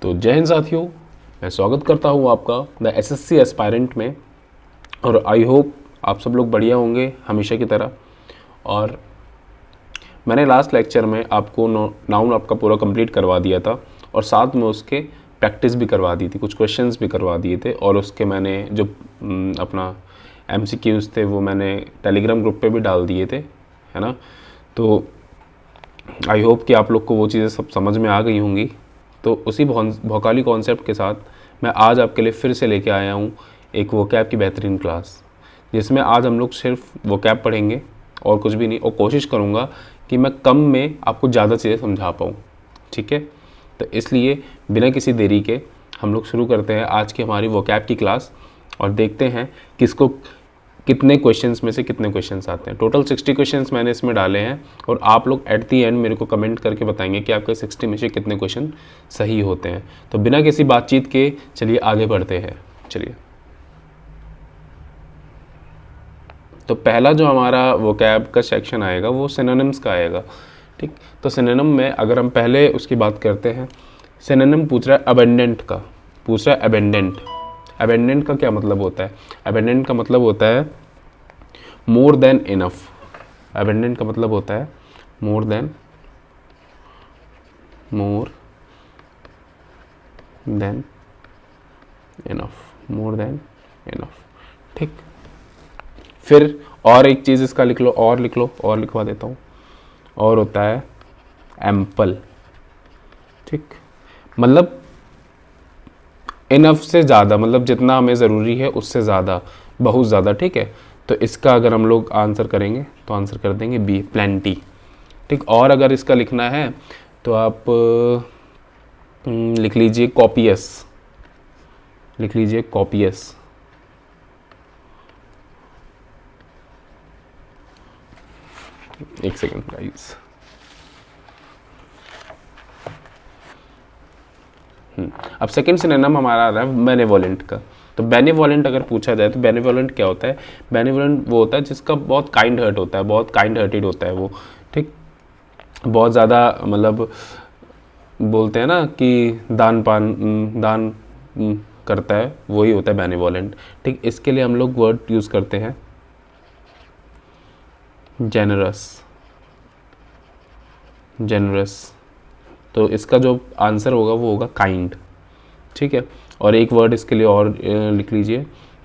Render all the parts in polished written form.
तो जय हिंद साथियों, मैं स्वागत करता हूँ आपका द एसएससी एस्पायरेंट में। और आई होप आप सब लोग बढ़िया होंगे हमेशा की तरह। और मैंने लास्ट लेक्चर में आपको नाउन आपका पूरा कंप्लीट करवा दिया था और साथ में उसके प्रैक्टिस भी करवा दी थी, कुछ क्वेश्चंस भी करवा दिए थे। और उसके मैंने जो अपना एमसीक्यूज़ थे वो मैंने टेलीग्राम ग्रुप पे भी डाल दिए थे, है ना। तो आई होप कि आप लोग को वो चीज़ें सब समझ में आ गई होंगी। तो उसी भौकाली कॉन्सेप्ट के साथ मैं आज आपके लिए फिर से लेके आया हूँ एक वोकैब की बेहतरीन क्लास, जिसमें आज हम लोग सिर्फ वोकैब पढ़ेंगे और कुछ भी नहीं। और कोशिश करूँगा कि मैं कम में आपको ज़्यादा चीज़ें समझा पाऊँ, ठीक है। तो इसलिए बिना किसी देरी के हम लोग शुरू करते हैं आज की हमारी वोकैब की क्लास और देखते हैं किसको कितने क्वेश्चंस में से कितने क्वेश्चंस आते हैं। टोटल 60 क्वेश्चंस मैंने इसमें डाले हैं और आप लोग एट दी एंड मेरे को कमेंट करके बताएंगे कि आपके 60 में से कितने क्वेश्चन सही होते हैं। तो बिना किसी बातचीत के चलिए आगे बढ़ते हैं। चलिए, तो पहला जो हमारा वोकैब का सेक्शन आएगा वो सिनोनिम्स का आएगा, ठीक। तो सिनोनिम में अगर हम पहले उसकी बात करते हैं, सिनोनिम पूछ रहा है अबेंडेंट का, पूछ रहा है अबेंडेंट। अबेंडेंट का क्या मतलब होता है? अबेंडेंट का मतलब होता है मोर देन इनफ। अबेंडेंट का मतलब होता है more than enough, more than enough, ठीक। फिर और एक चीज़ इसका लिख लो, और लिख लो, और लिखवा देता हूँ। और होता है एम्पल, ठीक। मतलब इनफ से ज़्यादा, मतलब जितना हमें ज़रूरी है उससे ज़्यादा, बहुत ज़्यादा, ठीक है। तो इसका अगर हम लोग आंसर करेंगे तो आंसर कर देंगे बी, प्लेंटी, ठीक। और अगर इसका लिखना है तो आप लिख लीजिए कॉपियस, लिख लीजिए कॉपियस। एक सेकेंड गाइस। अब सेकंड सिनोनिम हमारा आ रहा है बेनेवोलेंट का। तो बेनेवोलेंट अगर पूछा जाए तो बेनेवोलेंट क्या होता है? बेनेवोलेंट वो होता है जिसका बहुत काइंड हर्ट होता है, बहुत काइंड हार्टेड होता है वो, ठीक। बहुत ज़्यादा, मतलब बोलते हैं ना कि दान करता है, वही होता है बेनेवोलेंट, ठीक। इसके लिए हम लोग वर्ड यूज़ करते हैं जेनरस, जेनरस। तो इसका जो आंसर होगा वो होगा काइंड, ठीक है। और एक वर्ड इसके लिए और लिख लीजिए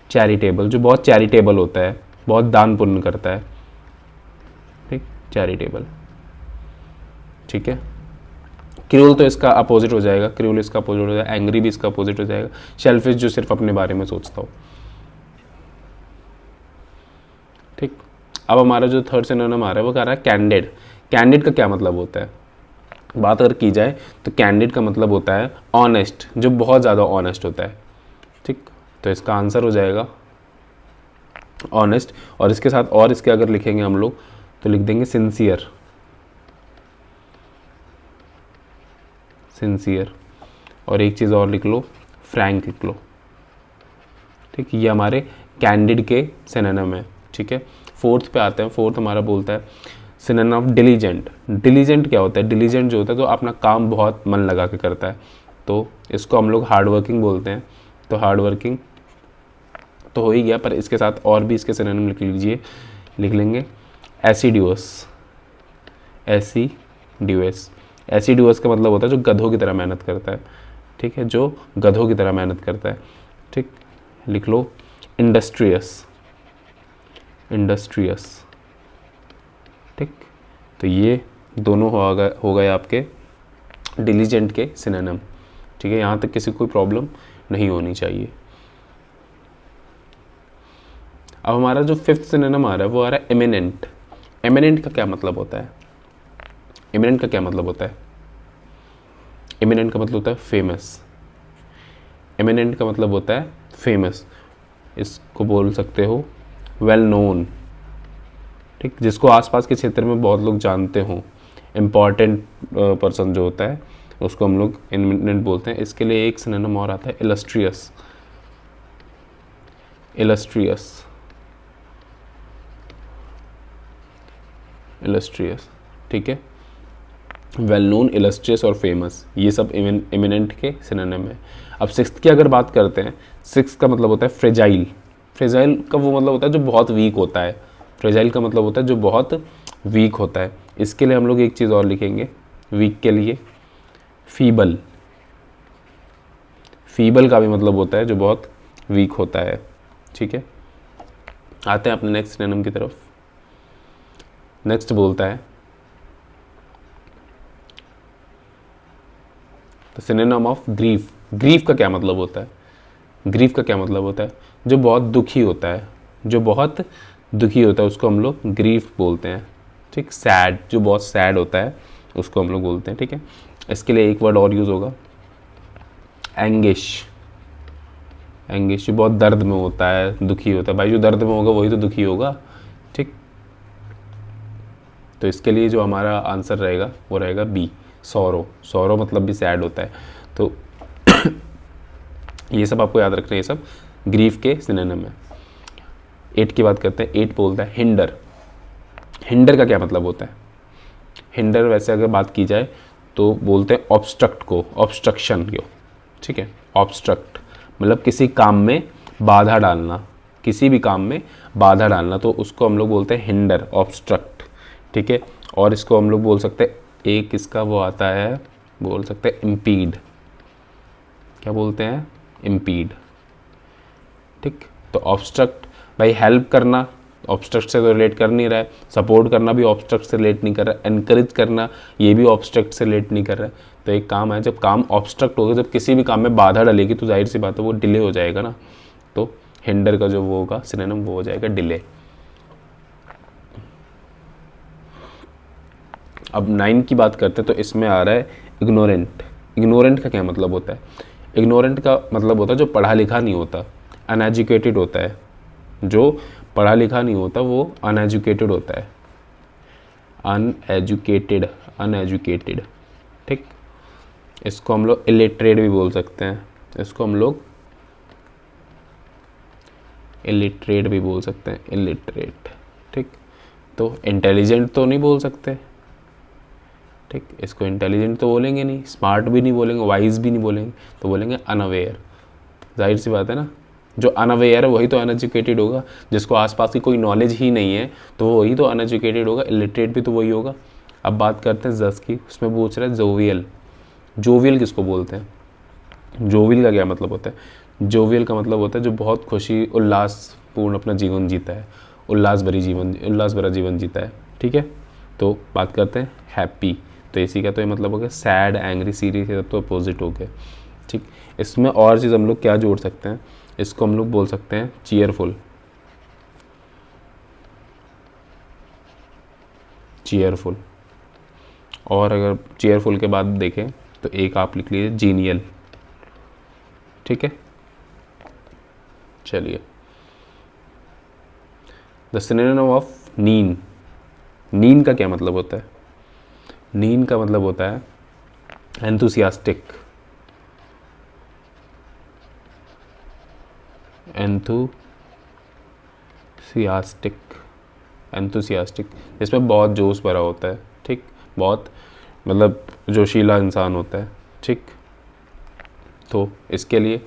चैरिटेबल, जो बहुत चैरिटेबल होता है, बहुत दान पुण्य करता है, ठीक, चैरिटेबल, ठीक है। क्रूल तो इसका अपोजिट हो जाएगा, क्रूल इसका अपोजिट हो जाएगा, एंग्री भी इसका अपोजिट हो जाएगा, शेल्फिश जो सिर्फ अपने बारे में सोचता हो, ठीक। अब हमारा जो थर्ड सिनोनिम आ रहा है वो कह रहा है कैंडिड। कैंडिड का क्या मतलब होता है? बात अगर की जाए तो कैंडिड का मतलब होता है ऑनेस्ट, जो बहुत ज़्यादा ऑनेस्ट होता है, ठीक। तो इसका आंसर हो जाएगा ऑनेस्ट। और इसके साथ और इसके अगर लिखेंगे हम लोग तो लिख देंगे सिंसियर, सिंसियर। और एक चीज़ और लिख लो, फ्रैंक लिख लो, ठीक। ये हमारे कैंडिड के सिनोनिम है, ठीक है। फोर्थ पे आते हैं। फोर्थ हमारा बोलता है सिनोनिम ऑफ डिलीजेंट। डिलीजेंट क्या होता है? डिलीजेंट जो होता है तो अपना काम बहुत मन लगा के करता है, तो इसको हम लोग हार्ड वर्किंग बोलते हैं। तो हार्ड वर्किंग तो हो ही गया, पर इसके साथ और भी इसके सिनोनिम लिख लीजिए, लिख लेंगे एसिड्यूअस, एसिड्यूअस। एसिड्यूअस का मतलब होता है जो गधों की तरह मेहनत करता है, ठीक है, जो गधों की तरह मेहनत करता है, ठीक। लिख लो इंडस्ट्रियस, इंडस्ट्रियस, ठीक। तो ये दोनों हो गए आपके डिलीजेंट के सिनोनिम, ठीक है। यहाँ तक किसी को कोई प्रॉब्लम नहीं होनी चाहिए। अब हमारा जो फिफ्थ सिनोनिम आ रहा है वो आ रहा है एमिनेंट। एमिनेंट का क्या मतलब होता है? एमिनेंट का क्या मतलब होता है? एमिनेंट का मतलब होता है फेमस। एमिनेंट का मतलब होता है फेमस। इसको बोल सकते हो वेल नोन, ठीक, जिसको आसपास के क्षेत्र में बहुत लोग जानते हों। इम्पॉर्टेंट पर्सन जो होता है उसको हम लोग एमिनेंट बोलते हैं। इसके लिए एक सिनोनिम और आता है इलस्ट्रियस, इलस्ट्रियस, इलस्ट्रियस, ठीक है। वेल नोन, इलस्ट्रियस और फेमस, ये सब इमिनेंट के सिनोनिम है। अब सिक्स्थ की अगर बात करते हैं, सिक्स्थ का मतलब होता है फ्रेजाइल। फ्रेजाइल का वो मतलब होता है जो बहुत वीक होता है। फ्रेजाइल का मतलब होता है जो बहुत वीक होता है। इसके लिए हम लोग एक चीज़ और लिखेंगे वीक के लिए, फीबल। फीबल का भी मतलब होता है जो बहुत वीक होता है। ठीक है, आते हैं अपने नेक्स्ट सिनोनिम की तरफ। नेक्स्ट बोलता है the synonym of grief. Grief का क्या मतलब होता है? ग्रीफ का क्या मतलब होता है? जो बहुत दुखी होता है, जो बहुत दुखी होता है उसको हम लोग ग्रीफ बोलते हैं। ठीक, सैड, जो बहुत सैड होता है उसको हम लोग बोलते हैं। ठीक है, इसके लिए एक वर्ड और यूज़ होगा, एंगिश। एंगिश जो बहुत दर्द में होता है, दुखी होता है। भाई जो दर्द में होगा वही तो दुखी होगा। ठीक, तो इसके लिए जो हमारा आंसर रहेगा वो रहेगा बी, सौरो। सौरो मतलब भी सैड होता है। तो ये सब आपको याद रखना है, ये सब ग्रीफ के सिनोनिम है। 8 की बात करते हैं। 8 बोलता है हिंडर। हिंडर का क्या मतलब होता है? हिंडर वैसे अगर बात की जाए तो बोलते हैं ऑब्स्ट्रक्ट को, ऑब्स्ट्रक्शन को। ठीक है, ऑब्स्ट्रक्ट मतलब किसी काम में बाधा डालना, किसी भी काम में बाधा डालना, तो उसको हम लोग बोलते हैं हिंडर, ऑब्स्ट्रक्ट। ठीक है, और इसको हम लोग बोल सकते हैं, एक इसका वो आता है, बोल सकते हैं इम्पीड। क्या बोलते हैं? इम्पीड। ठीक, तो ऑब्स्ट्रक्ट भाई हेल्प करना, ऑब्स्ट्रक्ट से तो रिलेट कर नहीं रहा है। सपोर्ट करना भी ऑब्स्ट्रक्ट से रिलेट नहीं कर रहा है। एनकरेज करना ये भी ऑब्स्ट्रक्ट से रिलेट नहीं कर रहा है। तो एक काम है, जब काम ऑब्स्ट्रक्ट होगा, जब किसी भी काम में बाधा डलेगी तो जाहिर सी बात है वो डिले हो जाएगा ना। तो हिंडर का जो वो होगा सिनोनिम वो हो जाएगा डिले। अब 9 की बात करते हैं तो इसमें आ रहा है इग्नोरेंट। इग्नोरेंट का क्या मतलब होता है? इग्नोरेंट का मतलब होता है जो पढ़ा लिखा नहीं होता, अनएजुकेटेड होता है। जो पढ़ा लिखा नहीं होता वो अनएजुकेटेड होता है। Uneducated, uneducated. ठीक, इसको हम लोग इलिटरेट भी बोल सकते हैं। इसको हम लोग इलिटरेट भी बोल सकते हैं, इलिटरेट। ठीक, तो इंटेलिजेंट तो नहीं बोल सकते। ठीक, इसको इंटेलिजेंट तो बोलेंगे नहीं, स्मार्ट भी नहीं बोलेंगे, वाइज भी नहीं बोलेंगे, तो बोलेंगे अनअवेयर। जाहिर सी बात है ना, जो अनअवेयर है वही तो अनएजुकेटेड होगा। जिसको आसपास की कोई नॉलेज ही नहीं है तो वो वही तो अनएजुकेटेड होगा। इलिटरेट भी तो वही होगा। अब बात करते हैं जस की, उसमें पूछ रहे हैं जोवियल। जोवियल किसको बोलते हैं? जोवियल का क्या मतलब होता है? जोवियल का मतलब होता है जो बहुत खुशी उल्लासपूर्ण अपना जीवन जीता है, उल्लास भरा जीवन जीता है। ठीक है, तो बात करते हैं हैप्पी। तो इसी का तो ये मतलब हो गया सैड, एंग्री, सीरियस, ये सब तो अपोजिट हो गए। ठीक, इसमें और चीज़ हम लोग क्या जोड़ सकते हैं? इसको हम लोग बोल सकते हैं चीयरफुल। चीयरफुल। और अगर चीयरफुल के बाद देखें तो एक आप लिख लीजिए जीनियल। ठीक है, चलिए द सिनोनिम ऑफ नीन। नीन का क्या मतलब होता है? नीन का मतलब होता है एंथुसियास्टिक। एंथुसियास्टिक, एंथुसियास्टिक इसमें बहुत जोश भरा होता है। ठीक, बहुत मतलब जोशीला इंसान होता है। ठीक, तो इसके लिए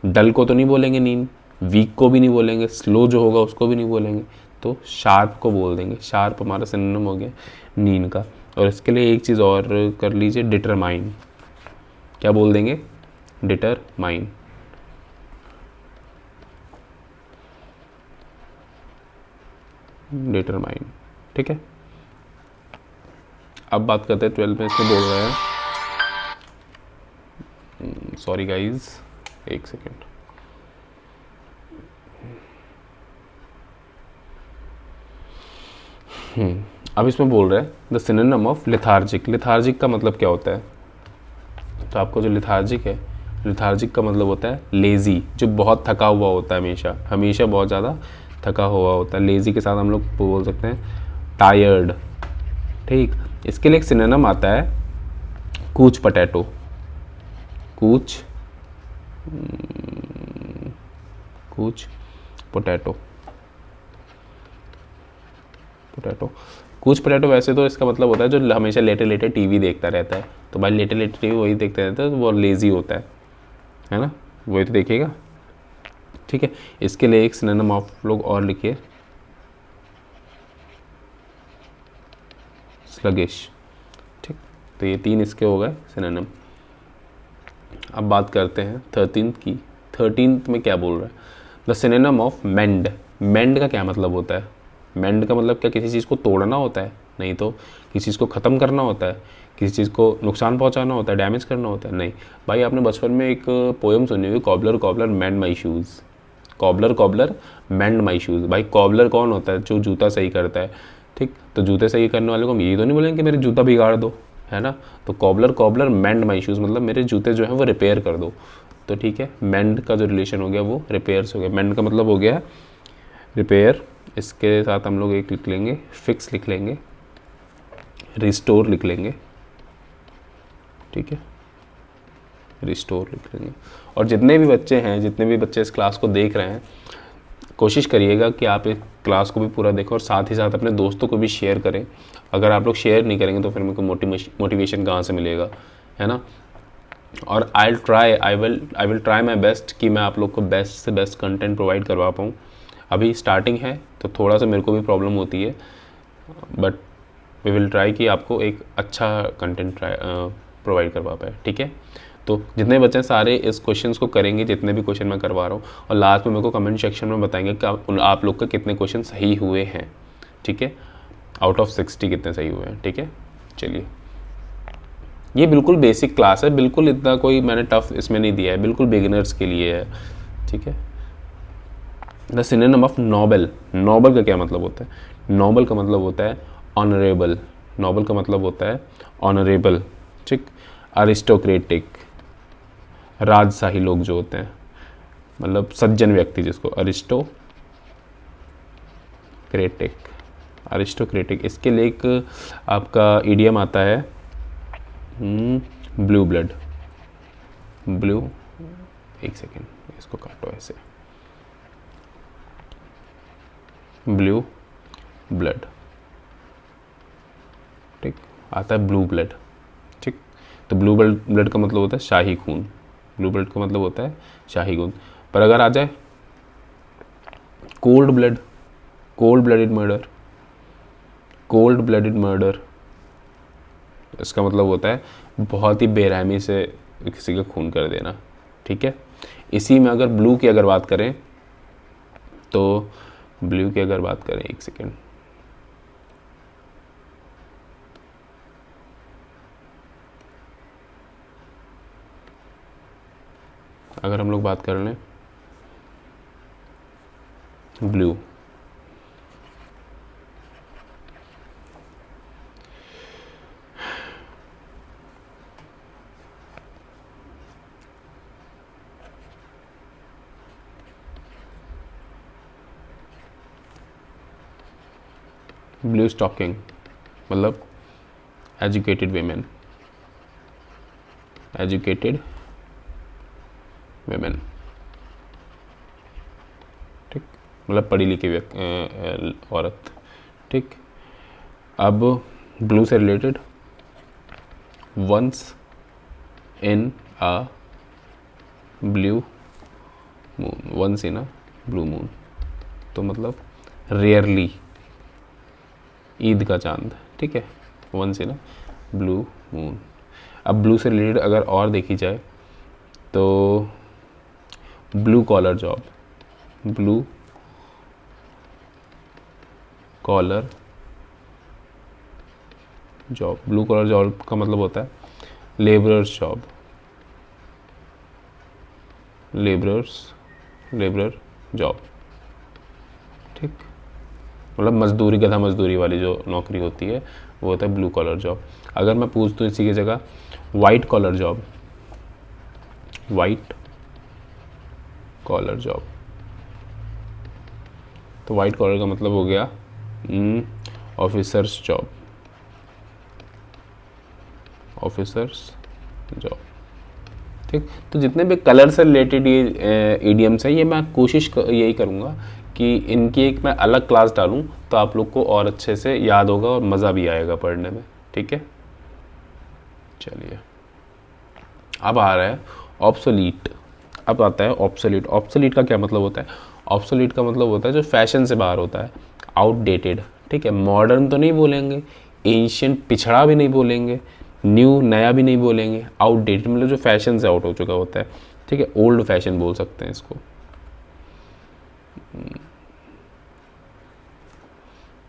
डल को तो नहीं बोलेंगे नीन, वीक को भी नहीं बोलेंगे, स्लो जो होगा उसको भी नहीं बोलेंगे, तो शार्प को बोल देंगे। शार्प हमारा सिनोनिम हो गया नीन का। और इसके लिए एक चीज़ और कर लीजिए, डिटरमाइन। क्या बोल देंगे? डिटरमाइन। डिटरमाइन। ठीक है, अब बात करते हैं 12 में। इसमें बोल रहे हैं, सॉरी गाइज, एक सेकेंड। अब इसमें बोल रहे हैं the synonym of lethargic. Lethargic का मतलब क्या होता है? तो आपको जो लेथार्जिक है, लेथार्जिक का मतलब होता है लेज़ी, जो बहुत थका हुआ होता है, हमेशा हमेशा बहुत ज़्यादा थका हुआ होता है। लेज़ी के साथ हम लोग बोल सकते हैं टायर्ड। ठीक, इसके लिए एक सिनोनिम आता है कूच पटैटो। कूच, कूच पोटैटो। पोटैटो, कूच पोटैटो वैसे तो इसका मतलब होता है जो हमेशा लेटे लेटे टीवी देखता रहता है, तो भाई लेटे लेटे टीवी वही देखते रहता है तो वो लेज़ी होता है ना, वही तो देखिएगा। ठीक है, इसके लिए एक सिनोनिम आप लोग और लिखिए, स्लगिश। ठीक, तो ये 3 इसके हो गए सिनोनिम। अब बात करते हैं 13th की। 13th में क्या बोल रहा है, द सिनोनिम ऑफ मेंड। मेंड का क्या मतलब होता है? मेंड का मतलब क्या किसी चीज़ को तोड़ना होता है? नहीं तो किसी चीज़ को ख़त्म करना होता है, किसी चीज़ को नुकसान पहुंचाना होता है, डैमेज करना होता है? नहीं भाई, आपने बचपन में एक पोएम सुनी हुई, कॉबलर कॉबलर मेंड माई शूज़। कॉबलर कॉबलर मेंड माई शूज़। भाई कॉबलर कौन होता है? जो जूता सही करता है। ठीक, तो जूते सही करने वाले को हम ये तो नहीं बोलेंगे कि मेरे जूता बिगाड़ दो, है ना। तो कॉबलर कॉबलर मेंड माई शूज़ मतलब मेरे जूते जो हैं वो रिपेयर कर दो। तो ठीक है, मेंड का जो रिलेशन हो गया वो रिपेयर से हो गया। मेंड का मतलब हो गया रिपेयर। इसके साथ हम लोग एक लिख लेंगे, फिक्स लिख लेंगे, रिस्टोर लिख लेंगे। ठीक है, रिस्टोर लिख लेंगे। और जितने भी बच्चे इस क्लास को देख रहे हैं, कोशिश करिएगा कि आप इस क्लास को भी पूरा देखें और साथ ही साथ अपने दोस्तों को भी शेयर करें। अगर आप लोग शेयर नहीं करेंगे तो फिर मेरे को मोटिवेशन कहाँ से मिलेगा, है ना। और I will try my best कि मैं आप लोग को बेस्ट से बेस्ट कंटेंट प्रोवाइड करवा पाऊँ। अभी स्टार्टिंग है तो थोड़ा सा मेरे को भी प्रॉब्लम होती है, बट वी विल ट्राई कि आपको एक अच्छा कंटेंट प्रोवाइड करवा पाए। ठीक है, तो जितने बच्चे सारे इस क्वेश्चंस को करेंगे, जितने भी क्वेश्चन मैं करवा रहा हूँ, और लास्ट में मेरे को कमेंट सेक्शन में बताएंगे कि आप लोग का कितने क्वेश्चन सही हुए हैं। ठीक है, आउट ऑफ 60 कितने सही हुए हैं। ठीक है, चलिए, ये बिल्कुल बेसिक क्लास है, बिल्कुल इतना कोई मैंने टफ इसमें नहीं दिया है, बिल्कुल बिगिनर्स के लिए है। ठीक है, the synonym of noble. Noble का क्या मतलब होता है? नोबल का मतलब होता है ऑनरेबल। नोबल का मतलब होता है ऑनरेबल। ठीक, अरिस्टोक्रेटिक, राजशाही लोग जो होते हैं, मतलब सज्जन व्यक्ति, जिसको अरिस्टोक्रेटिक। इसके लिए एक आपका इडियम आता है, ब्लू ब्लड। ब्लू, एक सेकेंड, इसको काटो ऐसे, ब्लू ब्लड। ठीक, आता है ब्लू ब्लड। ठीक, तो ब्लू ब्लड का मतलब होता है शाही खून। ब्लू ब्लड का मतलब होता है शाही खून। पर अगर आ जाए cold blood, cold blooded murder, इसका मतलब होता है बहुत ही बेरहमी से किसी का खून कर देना। ठीक है, इसी में अगर ब्लू की अगर बात करें तो एक सेकेंड, अगर हम लोग बात कर लें ब्लू, ब्लू स्टॉकिंग मतलब एजुकेटेड वेमेन। ठीक, मतलब पढ़ी लिखी औरत। ठीक, अब ब्लू से related, once in a blue moon, once in a blue moon, तो मतलब रेयरली, ईद का चांद। ठीक है, once in a blue moon. अब ब्लू से रिलेटेड अगर और देखी जाए तो blue collar job, blue collar job का मतलब होता है लेबरर्स जॉब, लेबरर जॉब। ठीक, मतलब मजदूरी, गधा मजदूरी वाली जो नौकरी होती है वो होता है ब्लू कॉलर जॉब। अगर मैं पूछ दूँ इसी की जगह वाइट कॉलर जॉब, तो वाइट कॉलर का मतलब हो गया ऑफिसर्स जॉब। ठीक, तो जितने भी कलर से रिलेटेड ये इडियम्स है, ये मैं कोशिश यही करूँगा कि इनकी एक मैं अलग क्लास डालूं तो आप लोग को और अच्छे से याद होगा और मज़ा भी आएगा पढ़ने में, ठीक है। चलिए अब आ रहा है ऑब्सोलीट। अब आता है ऑब्सोलीट। ऑब्सोलीट का क्या मतलब होता है? ऑब्सोलीट का मतलब होता है जो फैशन से बाहर होता है, आउटडेटेड, ठीक है। मॉडर्न तो नहीं बोलेंगे, एंशियंट पिछड़ा भी नहीं बोलेंगे, न्यू नया भी नहीं बोलेंगे, आउटडेटेड मतलब जो फैशन से आउट हो चुका होता है, ठीक है। ओल्ड फैशन बोल सकते हैं इसको।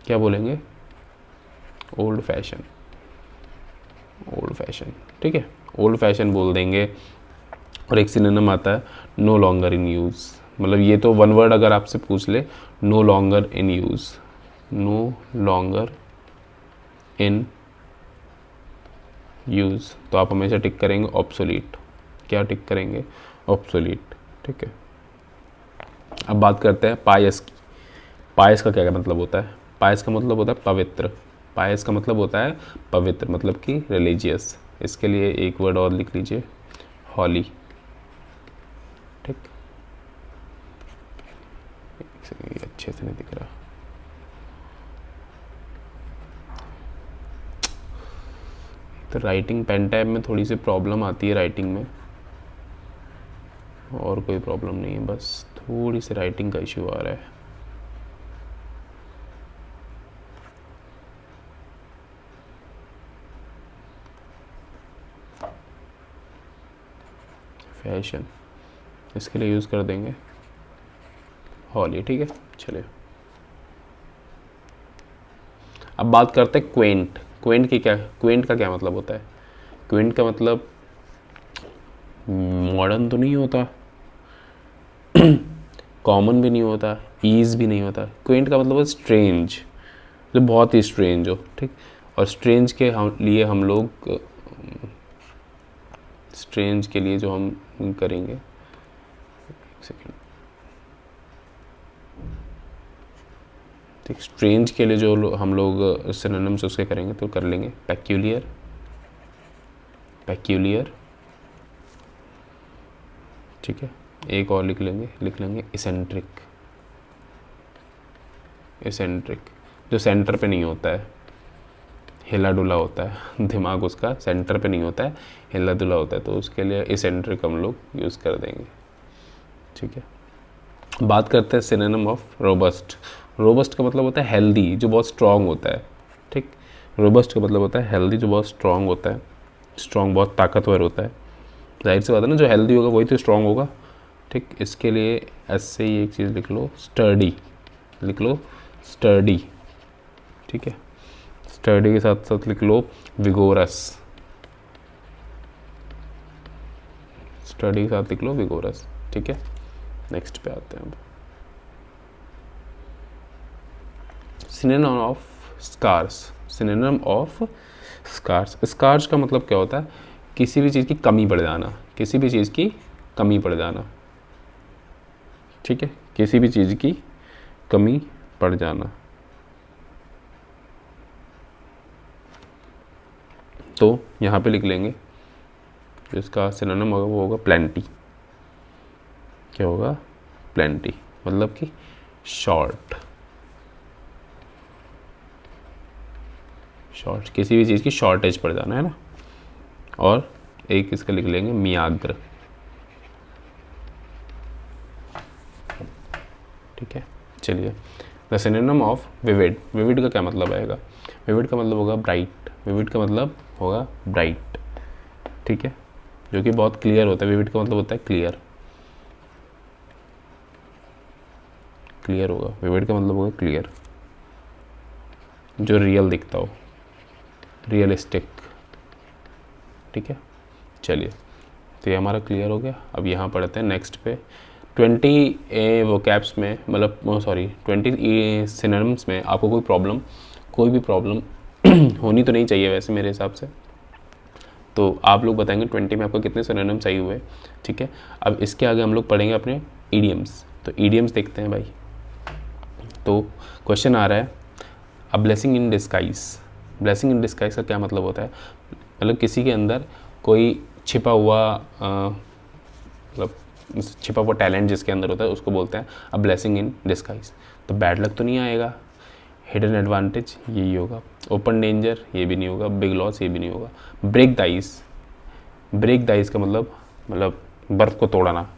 क्या बोलेंगे? ओल्ड फैशन, ओल्ड फैशन, ठीक है, ओल्ड फैशन बोल देंगे। और एक सिनोनिम आता है नो लॉन्गर इन यूज़, मतलब ये तो वन वर्ड अगर आपसे पूछ ले, no longer in use, no longer in use, तो आप हमेशा टिक करेंगे ऑब्सोलीट। क्या टिक करेंगे? ऑब्सोलीट, ठीक है। अब बात करते हैं पायस की। पायस का क्या मतलब होता है? पायस का मतलब होता है पवित्र। पायस का मतलब होता है पवित्र, मतलब कि रिलीजियस। इसके लिए एक वर्ड और लिख लीजिए, हॉली, ठीक। अच्छे से नहीं दिख रहा, तो राइटिंग पेन टैब में थोड़ी सी प्रॉब्लम आती है राइटिंग में, और कोई प्रॉब्लम नहीं है, बस थोड़ी सी राइटिंग का इशू आ रहा है। फैशन, इसके लिए यूज़ कर देंगे हॉली, ठीक है। चलिए अब बात करते हैं क्वेंट। क्वेंट की क्या, क्वेंट का क्या मतलब होता है? क्वेंट का मतलब मॉडर्न तो नहीं होता, कॉमन भी नहीं होता, ईज भी नहीं होता। क्वेंट का मतलब है स्ट्रेंज, जो बहुत ही स्ट्रेंज हो, ठीक। और स्ट्रेंज के लिए हम लोग, स्ट्रेंज के लिए जो हम करेंगे, एक सेकेंड, ठीक। स्ट्रेंज के लिए जो हम लोग सिनोनिम्स उसके करेंगे तो कर लेंगे पेक्यूलियर, पेक्यूलियर, ठीक है। एक और लिख लेंगे इसेंट्रिक। इसेंट्रिक जो सेंटर पे नहीं होता है, हिला डुला होता है, दिमाग उसका सेंटर पे नहीं होता है, हिला डुला होता है, तो उसके लिए इसेंट्रिक हम लोग यूज़ कर देंगे, ठीक है। बात करते हैं सिनोनिम ऑफ रोबस्ट। रोबस्ट का मतलब होता है हेल्दी, जो बहुत स्ट्रांग होता है, ठीक। रोबस्ट का मतलब होता है हेल्दी, जो बहुत स्ट्रांग होता है। स्ट्रांग बहुत ताकतवर होता है, जाहिर सी बात है ना, जो हेल्दी होगा वही तो स्ट्रांग होगा, ठीक। इसके लिए ऐसे ही एक चीज़ लिख लो, स्टर्डी, लिख लो स्टर्डी, ठीक है। स्टर्डी के साथ साथ लिख लो विगोरस, स्टडी के साथ लिख लो विगोरस, ठीक है। नेक्स्ट पे आते हैं अब, synonym of scars. Synonym of scars. Scars का मतलब क्या होता है? किसी भी चीज़ की कमी पड़ जाना, किसी भी चीज़ की कमी पड़ जाना, ठीक है, किसी भी चीज़ की कमी पड़ जाना। तो यहाँ पे लिख लेंगे, जो इसका सिनोनिम होगा वो होगा प्लेंटी। क्या होगा? प्लेंटी, मतलब कि शॉर्ट, शॉर्ट, किसी भी चीज़ की शॉर्टेज पड़ जाना है ना। और एक इसका लिख लेंगे मियाग्र, ठीक है। चलिए the synonym of vivid. Vivid का क्या मतलब आएगा? विविड का मतलब होगा ब्राइट। विविड का मतलब होगा ब्राइट, ठीक है, जो कि बहुत क्लियर होता है। विविड का मतलब होता है क्लियर, क्लियर होगा। विविड का मतलब होगा क्लियर, जो रियल दिखता हो, रियलिस्टिक, ठीक है। चलिए तो ये हमारा क्लियर हो गया। अब यहाँ पढ़ते हैं नेक्स्ट पे 20 वो कैप्स में, मतलब सॉरी 20 सिनोनिम्स में आपको कोई भी प्रॉब्लम होनी तो नहीं चाहिए वैसे मेरे हिसाब से। तो आप लोग बताएंगे 20 में आपको कितने सिनोनिम सही हुए, ठीक है। अब इसके आगे हम लोग पढ़ेंगे अपने ईडियम्स। तो ईडियम्स देखते हैं भाई। तो क्वेश्चन आ रहा है a blessing in disguise. Blessing in disguise का क्या मतलब होता है? मतलब किसी के अंदर कोई छिपा हुआ मतलब छिपा हुआ टैलेंट जिसके अंदर होता है उसको बोलते हैं अ ब्लेसिंग इन डिस्गाइज। तो बैड लक तो नहीं आएगा, हिडन एडवांटेज यही होगा, ओपन डेंजर ये भी नहीं होगा, बिग लॉस ये भी नहीं होगा, break the ice. Break the ice का मतलब बर्फ़ को तोड़ना।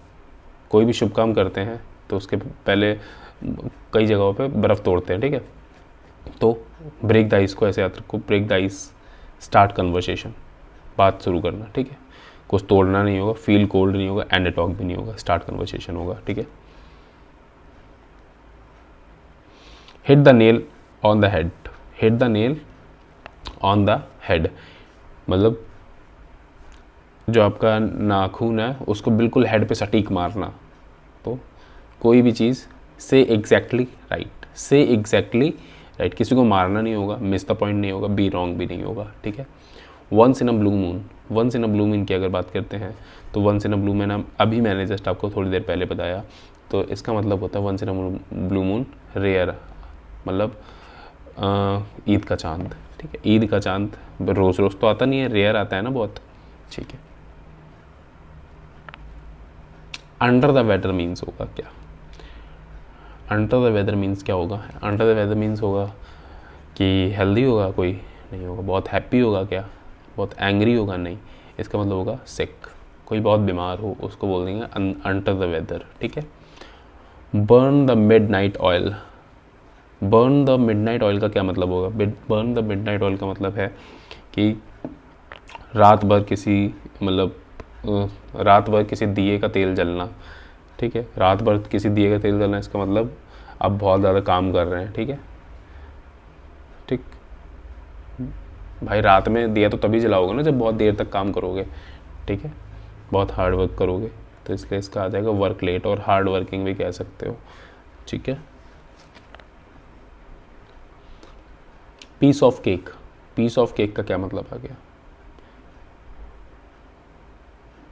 कोई भी शुभ काम करते हैं तो उसके पहले कई जगहों पे बर्फ़ तोड़ते हैं, ठीक है। तो ब्रेक द आइस को ऐसे याद रखो, break the ice, start conversation, बात शुरू करना, ठीक है। कुछ तोड़ना नहीं होगा, फील कोल्ड नहीं होगा, एंड टॉक भी नहीं होगा, स्टार्ट कन्वर्सेशन होगा, ठीक है। Hit the nail on the head. Hit the nail on the head मतलब जो आपका नाखून है उसको बिल्कुल हेड पे सटीक मारना। तो कोई भी चीज़ से एग्जैक्टली राइट, से एग्जैक्टली राइट, किसी को मारना नहीं होगा, मिस द पॉइंट नहीं होगा, बी रॉन्ग भी नहीं होगा, ठीक है। Once in a blue moon. Once in a blue moon की अगर बात करते हैं तो once in a blue moon अभी मैंने जस्ट आपको थोड़ी देर पहले बताया, तो इसका मतलब होता है once in a blue moon rare, मतलब ईद का चांद, ठीक है। ईद का चांद रोज़ रोज़ तो आता नहीं है, रेयर आता है ना बहुत, ठीक है। अंडर द वेदर मीन्स होगा क्या? अंडर द वेदर मीन्स क्या होगा? अंडर द वेदर मीन्स होगा कि हेल्दी होगा कोई, नहीं होगा। बहुत हैप्पी होगा क्या? बहुत एंग्री होगा, नहीं। इसका मतलब होगा सिक, कोई बहुत बीमार हो उसको बोल देंगे अंडर द वेदर, ठीक है। Burn the midnight oil. Burn the midnight oil का क्या मतलब होगा? बर्न द मिडनाइट ऑयल का मतलब है कि रात भर किसी दिए का तेल जलना, ठीक है। रात भर किसी दिए का तेल जलना, इसका मतलब आप बहुत ज़्यादा काम कर रहे हैं, ठीक है। ठीक भाई, रात में दिया तो तभी जलाओगे ना जब बहुत देर तक काम करोगे, ठीक है, बहुत हार्ड वर्क करोगे। तो इसलिए इसका आ जाएगा वर्क लेट, और हार्ड वर्किंग भी कह सकते हो, ठीक है। Piece of cake. Piece of cake का क्या मतलब आ गया?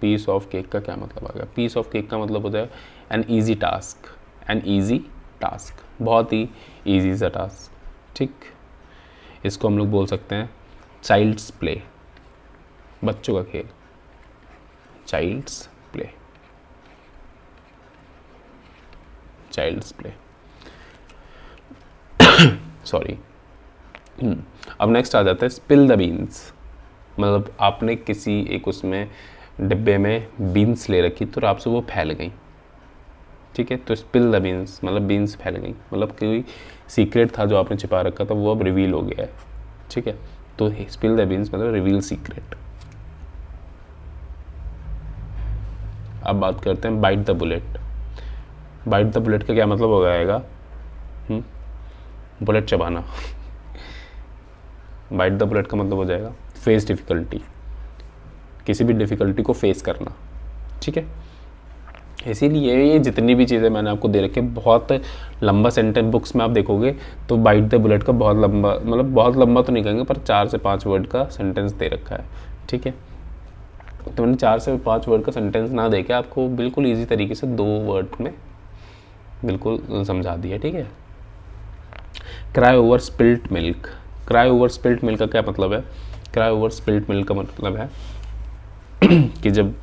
पीस ऑफ केक का क्या मतलब आ गया? पीस ऑफ केक का मतलब होता है an easy task. An easy task, बहुत ही ईजी सा टास्क, ठीक। इसको हम लोग बोल सकते हैं चाइल्ड्स प्ले, बच्चों का खेल, child's play, child's play, sorry. अब नेक्स्ट आ जाता है स्पिल द बीन्स। मतलब आपने किसी एक उसमें डिब्बे में बीन्स ले रखी तो रात से वो फैल गई, ठीक है। तो स्पिल द बीन्स मतलब बीन्स फैल गई, मतलब कोई सीक्रेट था जो आपने छिपा रखा था वो अब रिवील हो गया है, ठीक है। तो स्पिल द बीन्स मतलब रिवील सीक्रेट। अब बात करते हैं bite the bullet. Bite the bullet का क्या मतलब हो जाएगा? बुलेट चबाना। बाइट द बुलेट का मतलब हो जाएगा फेस डिफ़िकल्टी, किसी भी डिफ़िकल्टी को फेस करना, ठीक है। इसीलिए ये जितनी भी चीज़ें मैंने आपको दे रखी है, बहुत लंबा सेंटेंस बुक्स में आप देखोगे तो बाइट द बुलेट का बहुत लंबा, मतलब बहुत लंबा तो नहीं कहेंगे पर 4 से 5 वर्ड का सेंटेंस दे रखा है, ठीक है। तो मैंने 4 से 5 वर्ड का सेंटेंस ना दे के आपको बिल्कुल ईजी तरीके से 2 वर्ड में बिल्कुल समझा दिया, ठीक है। Cry over spilt milk. Cry over spilt milk का क्या मतलब है? क्राई ओवर स्पिल्ट मिल्क का मतलब है कि जब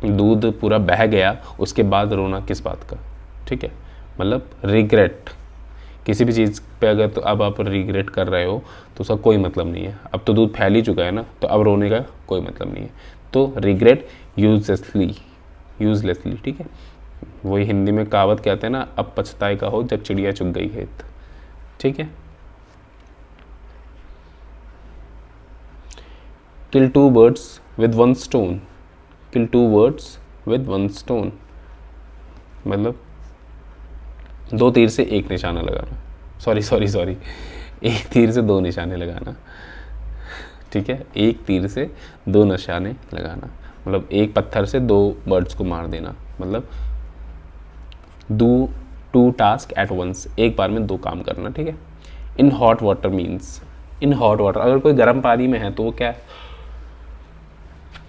दूध पूरा बह गया उसके बाद रोना किस बात का, ठीक है। मतलब रिग्रेट, किसी भी चीज़ पे अगर तो अब आप रिग्रेट कर रहे हो तो उसका कोई मतलब नहीं है। अब तो दूध फैल ही चुका है ना, तो अब रोने का कोई मतलब नहीं है। तो रिग्रेट यूजलेसली, ठीक है। वही हिंदी में कहावत कहते हैं ना, अब पछताए का हो जब चिड़िया चुग गई खेत, ठीक है। किल 2 birds with 1 stone। Kill 2 birds with 1 stone मतलब 2 तीर से एक निशाना लगाना, सॉरी, एक तीर से 2 निशाने लगाना, ठीक है। एक तीर से 2 निशाने लगाना मतलब एक पत्थर से 2 बर्ड्स को मार देना, मतलब डू 2 टास्क एट वंस, एक बार में 2 काम करना, ठीक है। In hot water means, in hot water, अगर कोई गर्म पानी में है तो वो क्या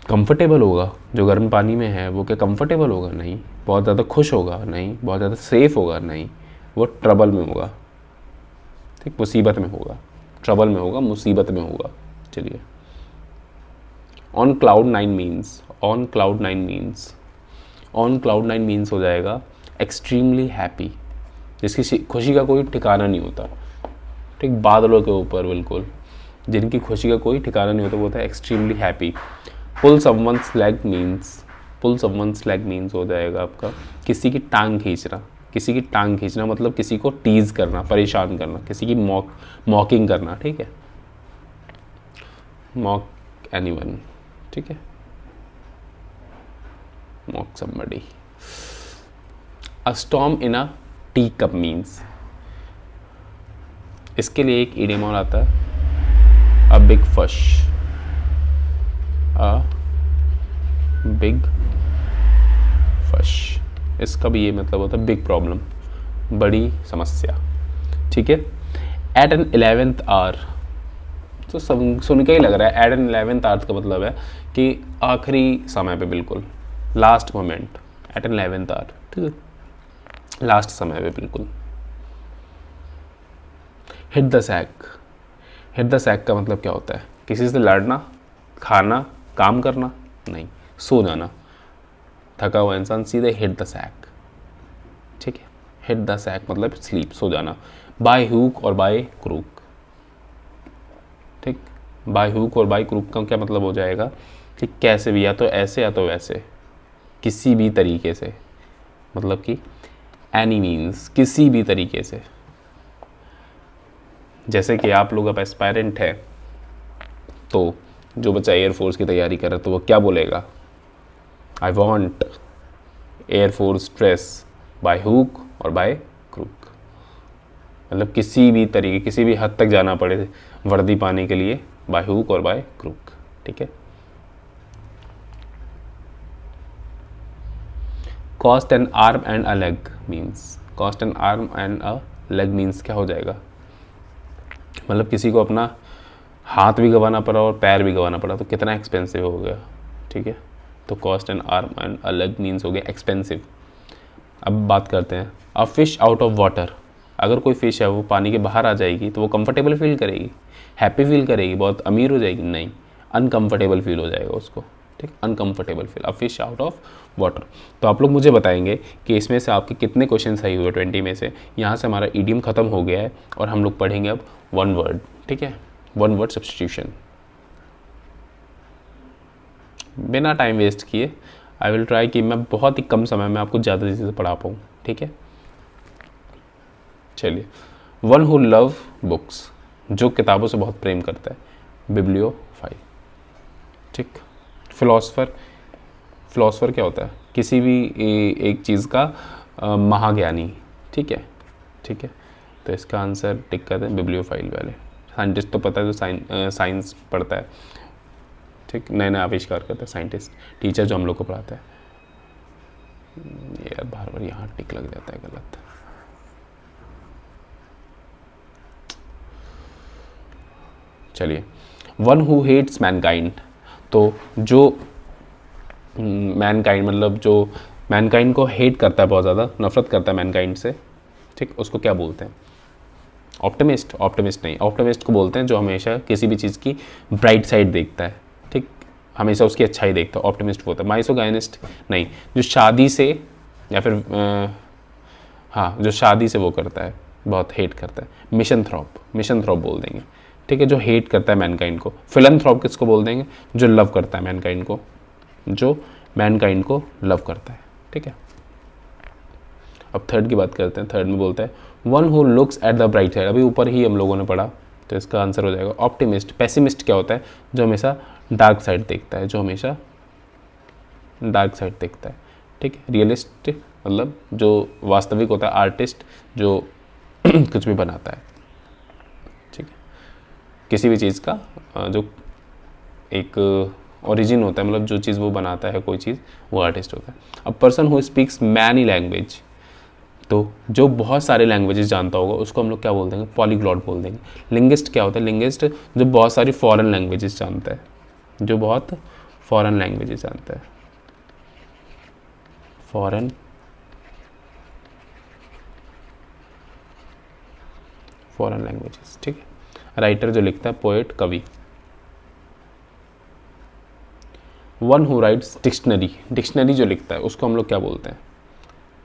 कंफर्टेबल होगा? जो गर्म पानी में है वो क्या कंफर्टेबल होगा? नहीं। बहुत ज़्यादा खुश होगा? नहीं। बहुत ज़्यादा सेफ होगा? नहीं। वो ट्रबल में होगा, ठीक, मुसीबत में होगा, ट्रबल में होगा, मुसीबत में होगा। चलिए, on cloud 9 means, on cloud 9 means, on cloud 9 means हो जाएगा एक्सट्रीमली हैप्पी, जिसकी खुशी का कोई ठिकाना नहीं होता, ठीक, बादलों के ऊपर बिल्कुल, जिनकी खुशी का कोई ठिकाना नहीं होता वो होता है एक्सट्रीमली हैप्पी। पुल समवंस लेग मीन्स, पुल समवंस लेग मीन्स हो जाएगा आपका किसी की टांग खींचना, किसी की टांग खींचना मतलब किसी को टीज करना, परेशान करना, किसी की मॉकिंग करना, ठीक है, मॉक एनीवन, ठीक है, मॉक समबडी। अ स्टॉर्म इन अ टी कप मीन्स, इसके लिए एक इडियम और आता है, a big fuss, a big fuss, इसका भी ये मतलब होता है बिग प्रॉब्लम, बड़ी समस्या, ठीक है। एट एन 11th आवर, तो सुन के ही लग रहा है एट एन 11th आवर का मतलब है कि आखिरी समय पे, बिल्कुल last moment, at an 11th hour, ठीक है, लास्ट समय पे बिल्कुल। Hit the sack, hit the sack का मतलब क्या होता है, किसी से लड़ना, खाना, काम करना नहीं, सो जाना, थका हुआ इंसान सीधे हिट द सैक, ठीक है, हिट द सैक मतलब स्लीप, सो जाना। बाय हुक और बाय क्रूक, ठीक, बाय हुक और बाय क्रूक का क्या मतलब हो जाएगा कि कैसे भी, या तो ऐसे या तो वैसे, किसी भी तरीके से, मतलब कि एनी मीन्स किसी भी तरीके से। जैसे कि आप लोग अब एस्पायरेंट है, तो जो बच्चा एयरफोर्स की तैयारी कर रहा है तो वो क्या बोलेगा, I want air force dress by hook और बाय क्रूक, मतलब किसी भी तरीके, किसी भी हद तक जाना पड़े वर्दी पाने के लिए, बाय हुक और बाय क्रूक, ठीक है। Cost N arm and a leg means, cost N arm and a leg means क्या हो जाएगा, मतलब किसी को अपना हाथ भी गंवाना पड़ा और पैर भी गंवाना पड़ा तो कितना एक्सपेंसिव हो गया, ठीक है, तो cost N arm and a leg means हो गया एक्सपेंसिव। अब बात करते हैं, a fish out of water, अगर कोई फिश है वो पानी के बाहर आ जाएगी तो वो कंफर्टेबल फील करेगी, हैप्पी फील करेगी, बहुत अमीर हो जाएगी, नहीं, अनकंफर्टेबल फील हो जाएगा उसको, ठीक, uncomfortable feel, a fish out of water. तो आप लोग मुझे बताएंगे कि इसमें से आपके कितने क्वेश्चन सही हुए 20 में से। यहाँ से हमारा ईडियम खत्म हो गया है और हम लोग पढ़ेंगे अब वन वर्ड, ठीक है, वन वर्ड सब्स्टिट्यूशन। बिना टाइम वेस्ट किए आई विल ट्राई कि मैं बहुत ही कम समय में आपको ज़्यादा चीज़ें पढ़ा पाऊँ, ठीक है। चलिए, वन हु लव बुक्स, जो किताबों से बहुत प्रेम करता है, बिब्लियोफाइल, ठीक। फिलोसफर, फिलोसफर क्या होता है, किसी भी एक चीज़ का महाज्ञानी, ठीक है, ठीक है, तो इसका आंसर टिक करते हैं बिब्लियोफाइल वाले। साइंटिस्ट तो पता है जो साइंस पढ़ता है, ठीक, नए नए आविष्कार करता है साइंटिस्ट। टीचर जो हम लोग को पढ़ाता है, यार बार बार यहाँ टिक लग जाता है, गलत। चलिए, वन हु हेट्स मैनकाइंड, तो जो मैनकाइंड मतलब जो मैनकाइंड को हेट करता है, बहुत ज़्यादा नफरत करता है मैनकाइंड से, ठीक, उसको क्या बोलते हैं, ऑप्टिमिस्ट, ऑप्टिमिस्ट नहीं, ऑप्टिमिस्ट को बोलते हैं जो हमेशा किसी भी चीज़ की ब्राइट साइड देखता है, ठीक, हमेशा उसकी अच्छाई देखता है, ऑप्टिमिस्ट होता है। माइसोगाइनिस्ट नहीं, जो शादी से या फिर हाँ, जो शादी से वो करता है, बहुत हेट करता है, मिशनथ्रॉप, मिशनथ्रॉप बोल देंगे, ठीक है, जो हेट करता है मैनकाइंड को। फिलनथ्रॉप किसको बोल देंगे, जो लव करता है मैनकाइंड को, जो मैनकाइंड को लव करता है, ठीक है। अब थर्ड की बात करते हैं, थर्ड में बोलता है one who looks at the bright side, अभी ऊपर ही हम लोगों ने पढ़ा, तो इसका आंसर हो जाएगा ऑप्टिमिस्ट। पेसिमिस्ट क्या होता है, जो हमेशा डार्क साइड देखता है, जो हमेशा डार्क साइड देखता है, ठीक है। रियलिस्ट मतलब जो वास्तविक होता है, आर्टिस्ट जो कुछ भी बनाता है, ठीक है, किसी भी चीज़ का जो एक ओरिजिन होता है, मतलब जो चीज़ वो बनाता है कोई चीज़, वो आर्टिस्ट होता है। अब person who speaks many language, तो जो बहुत सारे लैंग्वेजेस जानता होगा उसको हम लोग क्या बोल देंगे, पॉलीग्लॉट बोल देंगे। लिंग्विस्ट क्या होता है, लिंग्विस्ट जो बहुत सारी फॉरेन लैंग्वेजेस जानता है, जो बहुत फॉरेन लैंग्वेजेस जानता है, फॉरेन फॉरेन लैंग्वेजेस, ठीक है। राइटर जो लिखता है, पोएट, कवि। One who rights dictionary, dictionary जो लिखता है उसको हम लोग क्या बोलते हैं?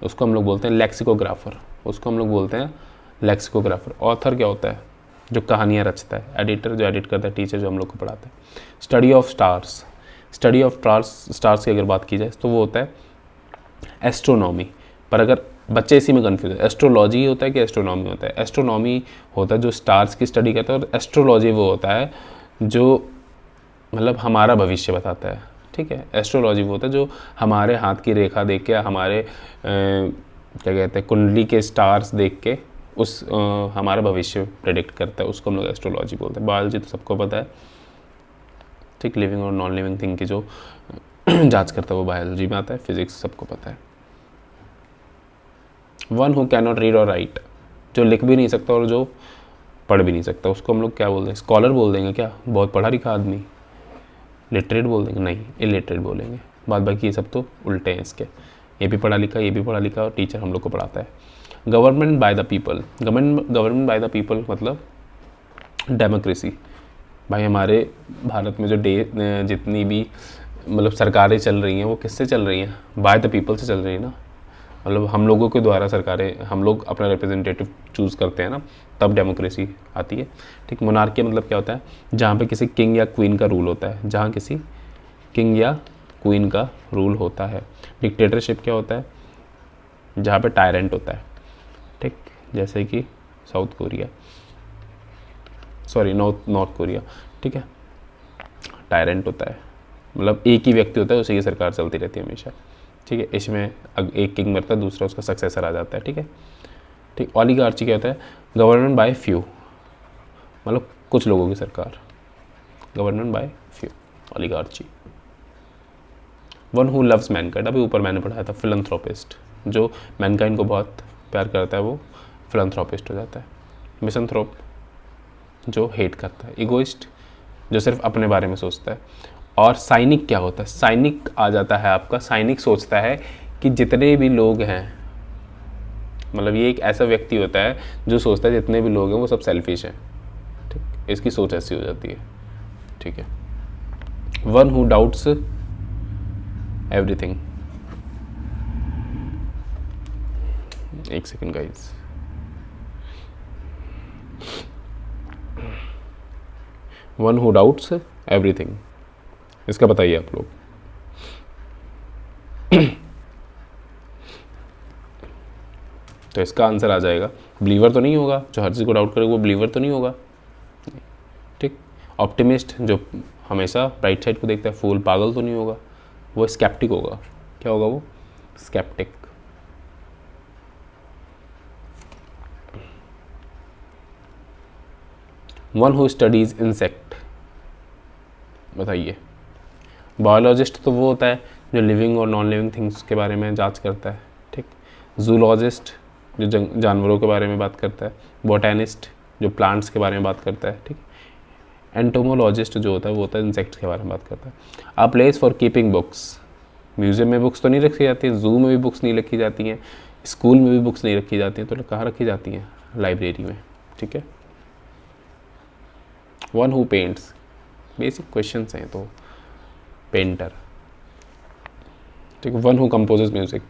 उसको हम लोग बोलते हैं लेक्सिकोग्राफर, उसको हम लोग बोलते हैं लेक्सिकोग्राफर। ऑथर क्या होता है? जो कहानियाँ रचता है। एडिटर जो एडिट करता है, टीचर जो हम लोग को पढ़ाता है। Study of stars, study of stars की अगर बात की जाए तो वो होता है एस्ट्रोनॉमी। पर अगर बच्चे इसी में कन्फ्यूज है, एस्ट्रोलॉजी होता है कि एस्ट्रोनॉमी होता है? एस्ट्रोनॉमी होता है जो स्टार्स की स्टडी करता है, और एस्ट्रोलॉजी वो होता है जो मतलब हमारा भविष्य बताता है। ठीक है, एस्ट्रोलॉजी वो होता है जो हमारे हाथ की रेखा देख के, हमारे क्या कहते हैं, कुंडली के स्टार्स देख के उस हमारा भविष्य प्रेडिक्ट करता है, उसको हम लोग एस्ट्रोलॉजी बोलते हैं। बायोलॉजी तो सबको पता है, ठीक, लिविंग और नॉन लिविंग थिंग की जो जांच करता है वो बायोलॉजी में आता है। फिजिक्स सबको पता है। One who can not read और राइट, जो लिख भी नहीं सकता और जो पढ़ भी नहीं सकता, उसको हम लोग क्या बोलते हैं? स्कॉलर बोल देंगे क्या? बहुत पढ़ा लिखा आदमी। लिटरेट बोल देंगे? नहीं, इलिटरेट बोलेंगे। बाद बाकी ये सब तो उल्टे हैं इसके, ये भी पढ़ा लिखा, ये भी पढ़ा लिखा, और टीचर हम लोग को पढ़ाता है। Government by the people, government by the people मतलब डेमोक्रेसी। भाई हमारे भारत में जो जितनी भी मतलब सरकारें चल रही हैं वो किससे चल रही हैं? बाय द पीपल से चल रही है ना। मतलब हम लोगों के द्वारा सरकारें, हम लोग अपना रिप्रेजेंटेटिव चूज़ करते हैं ना, तब डेमोक्रेसी आती है। ठीक, मोनार्की मतलब क्या होता है? जहाँ पे किसी किंग या क्वीन का रूल होता है, जहाँ किसी किंग या क्वीन का रूल होता है। डिक्टेटरशिप क्या होता है? जहाँ पे टायरेंट होता है। ठीक, जैसे कि south Korea, sorry north Korea. ठीक है, टायरेंट होता है, मतलब एक ही व्यक्ति होता है, उसी की सरकार चलती रहती है हमेशा। ठीक है, इसमें एक किंग मरता है, दूसरा उसका सक्सेसर आ जाता है। ठीक है, ठीक। ओलिगार्ची क्या होता है? गवर्नमेंट बाय फ्यू, मतलब कुछ लोगों की सरकार। Government by few, oligarchy. One who loves mankind, अभी ऊपर मैंने पढ़ाया था फिलंथ्रोपिस्ट, जो मैनकाइंड को बहुत प्यार करता है वो फिलंथ्रोपिस्ट हो जाता है। मिसंथ्रोप जो हेट करता है। इगोइस्ट जो सिर्फ अपने बारे में सोचता है। और साइनिक क्या होता है? साइनिक आ जाता है आपका, साइनिक सोचता है कि जितने भी लोग हैं, मतलब ये एक ऐसा व्यक्ति होता है जो सोचता है जितने भी लोग हैं वो सब सेल्फिश हैं। ठीक, इसकी सोच ऐसी हो जाती है। ठीक है। वन हु डाउट्स एवरीथिंग, एक second guys, one who doubts everything, इसका बताइए आप लोग। तो इसका आंसर आ जाएगा बिलीवर तो नहीं होगा, जो हर चीज़ को डाउट करेगा वो बिलीवर तो नहीं होगा। ठीक। ऑप्टिमिस्ट जो हमेशा राइट साइड को देखता है, फूल पागल तो नहीं होगा, वो स्केप्टिक होगा। क्या होगा वो? Skeptic. One who studies insect, बताइए। बायोलॉजिस्ट तो वो होता है जो लिविंग और नॉन लिविंग थिंग्स के बारे में जांच करता है। ठीक। जूलॉजिस्ट जो जानवरों के बारे में बात करता है। बोटेनिस्ट जो प्लांट्स के बारे में बात करता है। ठीक। एंटोमोलॉजिस्ट जो होता है वो होता है इंसेक्ट्स के बारे में बात करता है। A place for keeping books, museum में बुक्स तो नहीं रखी जाती हैं, जू में भी बुक्स नहीं रखी जाती हैं, स्कूल में भी बुक्स नहीं रखी जाती हैं, तो कहाँ रखी जाती हैं? लाइब्रेरी में। ठीक है। One who paints, basic questions हैं तो पेंटर। ठीक है। One who composes music,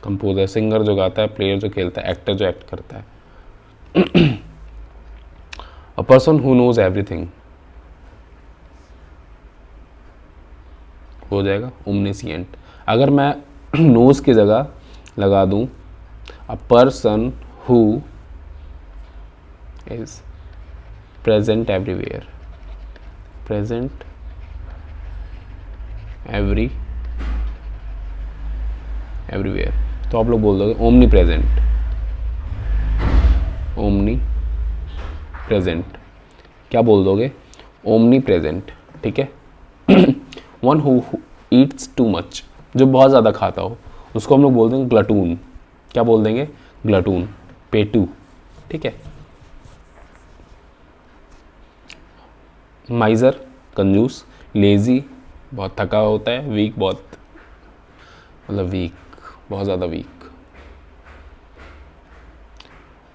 composer singer जो गाता है, प्लेयर जो खेलता है, एक्टर जो एक्ट करता है। A person who knows everything हो जाएगा ओमनिसिएंट। अगर मैं नोज की जगह लगा दूं अ person who is present everywhere, present everywhere, तो आप लोग बोल दोगे ओमनी प्रेजेंट, ओमनी प्रेजेंट। क्या बोल दोगे? Omni present. ठीक है। One who Yeats too much, जो बहुत ज़्यादा खाता हो, उसको हम लोग बोल देंगे ग्लटून। क्या बोल देंगे? ग्लटून, पेटू। ठीक है। माइजर कंजूस, लेजी बहुत थका होता है, वीक बहुत मतलब वीक, बहुत ज़्यादा weak.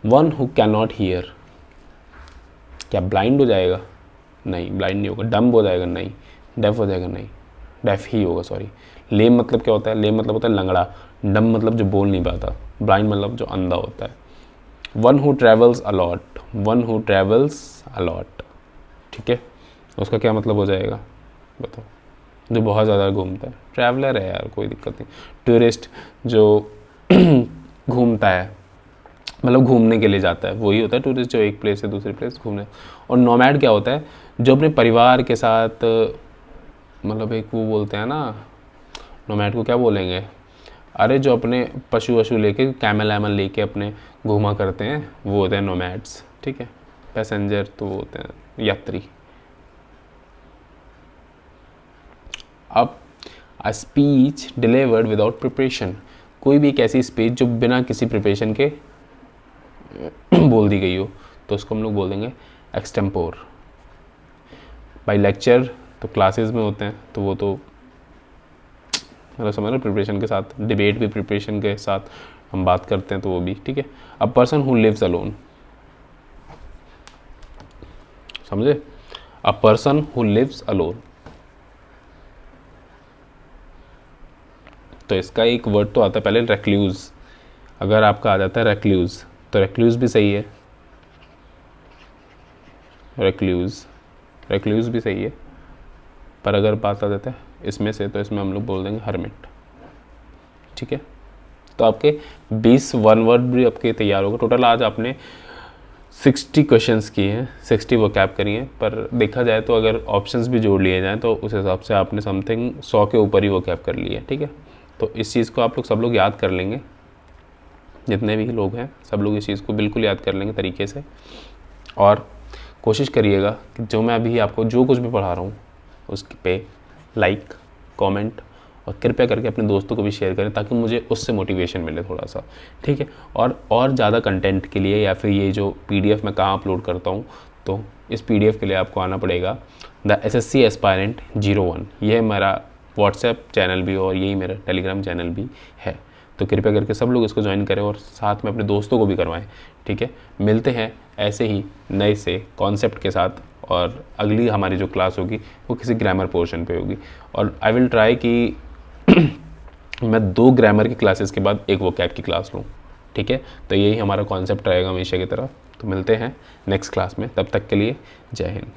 One who can not hear, क्या ब्लाइंड हो जाएगा? नहीं, ब्लाइंड नहीं होगा। डम्ब हो जाएगा? नहीं। डेफ हो जाएगा? नहीं। डेफ ही होगा, सॉरी। लेम मतलब क्या होता है? लेम मतलब होता है लंगड़ा। डम मतलब जो बोल नहीं पाता। ब्लाइंड मतलब जो अंधा होता है। One who travels a lot, one who travels a lot, ठीक है, उसका क्या मतलब हो जाएगा बताओ? जो बहुत ज़्यादा घूमता है, ट्रैवलर है यार, कोई दिक्कत नहीं। टूरिस्ट जो घूमता है, मतलब घूमने के लिए जाता है, वही होता है टूरिस्ट, जो एक प्लेस से दूसरे प्लेस घूमने। और नोमैड क्या होता है? जो अपने परिवार के साथ, मतलब एक वो बोलते हैं ना, नोमैड को क्या बोलेंगे? अरे जो अपने पशु वशु लेके, कैमल वैमल लेके अपने घूमा करते हैं, वो होते हैं नोमैड्स, ठीक है। पैसेंजर तो वो होते हैं यात्री। अब a speech delivered without preparation, कोई भी एक ऐसी स्पीच जो बिना किसी प्रिपरेशन के बोल दी गई हो, तो उसको हम लोग बोल देंगे एक्सटेम्पोर। बाई लेक्चर तो क्लासेस में होते हैं, तो वो तो मतलब समझ लो प्रिपरेशन के साथ। डिबेट भी प्रिपरेशन के साथ हम बात करते हैं, तो वो भी ठीक है। A person who lives alone, समझे? A person who lives alone, तो इसका एक वर्ड तो आता है पहले रेक्ल्यूज। अगर आपका आ जाता है रेक्ल्यूज, तो रेक्ल्यूज भी सही है, रेक्ल्यूज, रेक्ल्यूज भी सही है। पर अगर बात आ जाता है इसमें से, तो इसमें हम लोग बोल देंगे हर्मिट, ठीक है। तो आपके 20 वन वर्ड भी आपके तैयार होगा। टोटल आज आपने 60 क्वेश्चंस किए हैं, 60 वो कैप करी हैं। पर देखा जाए तो अगर ऑप्शंस भी जोड़ लिए जाएँ, तो उस हिसाब से आपने समथिंग 100 के ऊपर ही वो कैप कर लिया है, ठीक है। तो इस चीज़ को आप लोग सब लोग याद कर लेंगे, जितने भी लोग हैं सब लोग इस चीज़ को बिल्कुल याद कर लेंगे तरीके से। और कोशिश करिएगा कि जो मैं अभी आपको जो कुछ भी पढ़ा रहा हूँ उस पे लाइक, कमेंट और कृपया करके अपने दोस्तों को भी शेयर करें, ताकि मुझे उससे मोटिवेशन मिले थोड़ा सा, ठीक है। और ज़्यादा कंटेंट के लिए, या फिर ये जो PDF मैं कहाँ अपलोड करता हूँ, तो इस PDF के लिए आपको आना पड़ेगा द SSC एस्पायरेंट 01। यह मेरा व्हाट्सएप चैनल भी और यही मेरा टेलीग्राम चैनल भी है। तो कृपया करके सब लोग इसको ज्वाइन करें और साथ में अपने दोस्तों को भी करवाएं, ठीक है। मिलते हैं ऐसे ही नए से कॉन्सेप्ट के साथ, और अगली हमारी जो क्लास होगी वो किसी ग्रामर पोर्शन पे होगी। और आई विल ट्राई कि मैं 2 ग्रामर की क्लासेस के बाद एक वोकैब की क्लास लूँ, ठीक है। तो यही हमारा कॉन्सेप्ट रहेगा हमेशा की तरह। तो मिलते हैं नेक्स्ट क्लास में, तब तक के लिए जय हिंद।